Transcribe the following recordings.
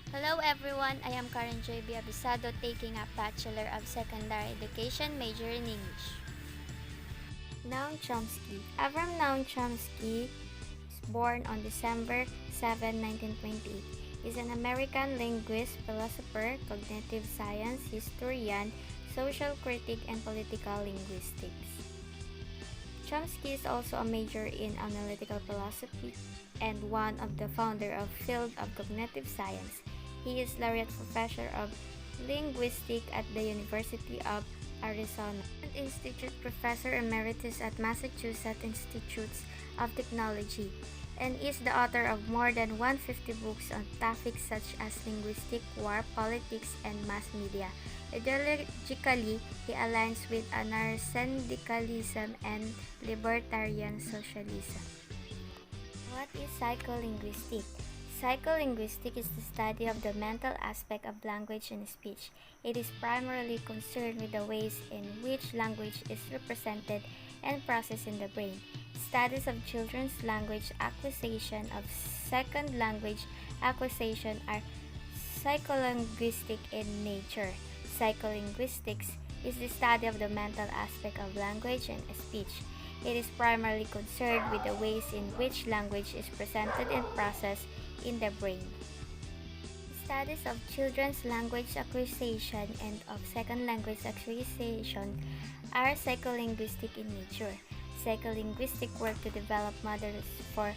Hello everyone, I am Karen J.B. Abisado taking a Bachelor of Secondary Education major in English. Noam Chomsky. Avram Noam Chomsky was born on December 7, 1928. He is an American linguist, philosopher, cognitive science historian, social critic, and political linguistics. Chomsky is also a major in analytical philosophy and one of the founder of field of cognitive science. He is laureate professor of linguistics at the University of Arizona and Institute Professor Emeritus at Massachusetts Institutes of Technology, and is the author of more than 150 books on topics such as linguistics, war, politics, and mass media. Ideologically, he aligns with anarcho-syndicalism and libertarian socialism. What is psycholinguistics? Psycholinguistics is the study of the mental aspect of language and speech. It is primarily concerned with the ways in which language is represented and processed in the brain. Studies of children's language acquisition of second language acquisition are psycholinguistic in nature. Psycholinguistics is the study of the mental aspect of language and speech. It is primarily concerned with the ways in which language is presented and processed in the brain. Studies of children's language acquisition and of second language acquisition are psycholinguistic in nature. Psycholinguistic work to develop models for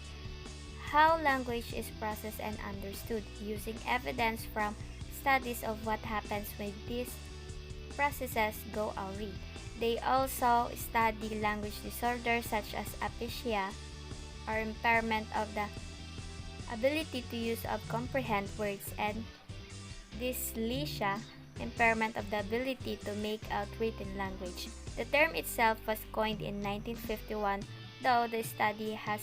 how language is processed and understood, using evidence from studies of what happens when these processes go awry. They also study language disorders such as aphasia, or impairment of the ability to use or comprehend words, and dyslexia, impairment of the ability to make out written language. The term itself was coined in 1951, though the study had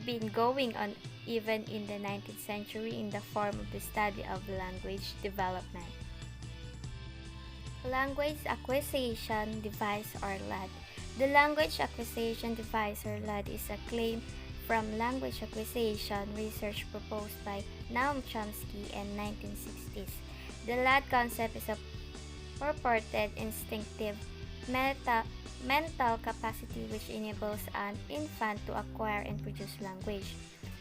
been going on even in the 19th century in the form of the study of language development. Language Acquisition Device, or LAD. The Language Acquisition Device, or LAD, is a claim from language acquisition research proposed by Noam Chomsky in 1960s. The LAD concept is a purported instinctive mental capacity which enables an infant to acquire and produce language.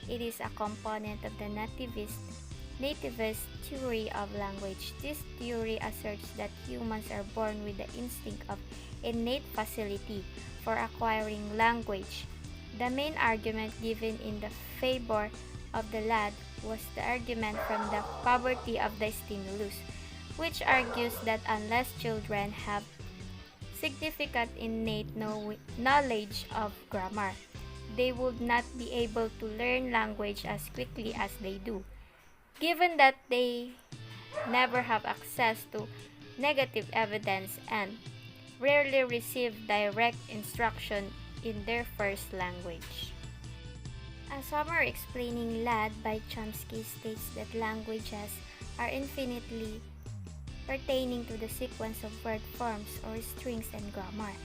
It is a component of the nativist theory of language. This theory asserts that humans are born with the instinct of innate facility for acquiring language. The main argument given in the favor of the LAD was the argument from the poverty of the stimulus, which argues that unless children have significant innate knowledge of grammar, they would not be able to learn language as quickly as they do, given that they never have access to negative evidence and rarely receive direct instruction in their first language. A summary explaining LAD by Chomsky states that languages are infinitely pertaining to the sequence of word forms or strings and grammar.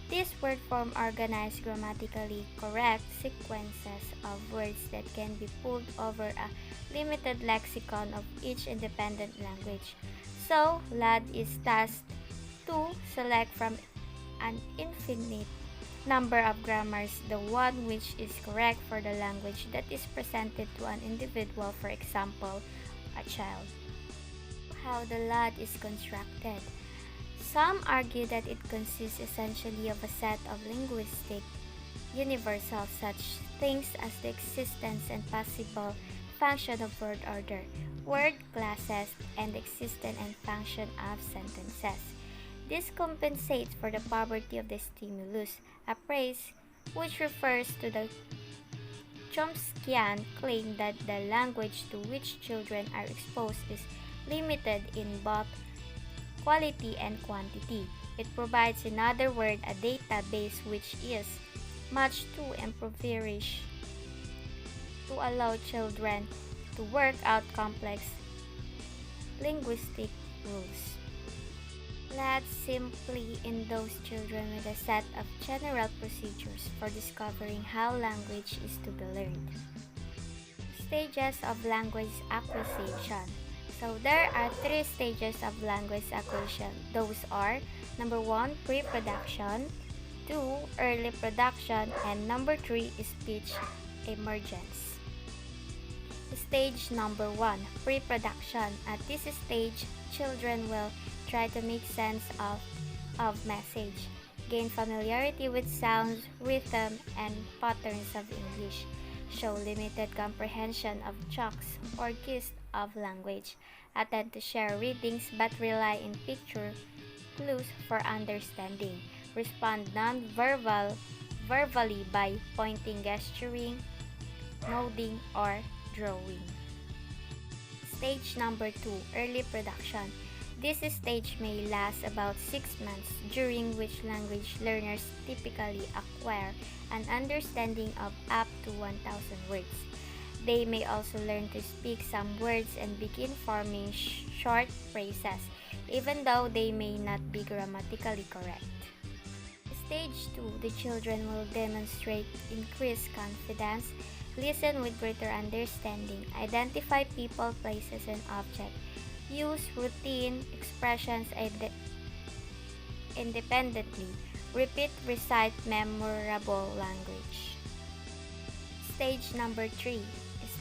These word forms organize grammatically correct sequences of words that can be pulled over a limited lexicon of each independent language. So, LAD is tasked to select from an infinite number of grammars the one which is correct for the language that is presented to an individual, for example, a child. How the LAD is constructed. Some argue that it consists essentially of a set of linguistic universals, such things as the existence and possible function of word order, word classes, and the existence and function of sentences. This compensates for the poverty of the stimulus, a phrase which refers to the Chomskyan claim that the language to which children are exposed is limited in both quality and quantity. It provides, in other words, a database which is much too impoverished to allow children to work out complex linguistic rules. LAD simply endows children with a set of general procedures for discovering how language is to be learned. Stages of language acquisition. So there are three stages of language acquisition. Those are number 1, pre-production, 2, early production, and number 3, speech emergence. Stage number 1, pre-production. At this stage, children will try to make sense of message, gain familiarity with sounds, rhythm, and patterns of English, show limited comprehension of chunks or gist of language, attempt to share readings but rely in picture clues for understanding, respond non-verbally by pointing, gesturing, nodding, or drawing. Stage number 2, early production. This stage may last about 6 months, during which language learners typically acquire an understanding of up to 1,000 words. They may also learn to speak some words and begin forming short phrases, even though they may not be grammatically correct. Stage 2, the children will demonstrate increased confidence, listen with greater understanding, identify people, places, and objects, use routine expressions independently, repeat, recite memorable language. Stage number 3,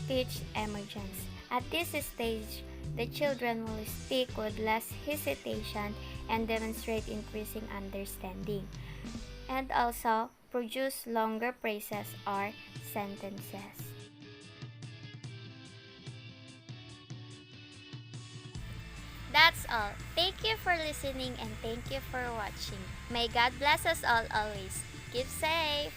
speech emergence. At this stage, the children will speak with less hesitation and demonstrate increasing understanding, and also produce longer phrases or sentences. That's all. Thank you for listening and thank you for watching. May God bless us all always. Keep safe.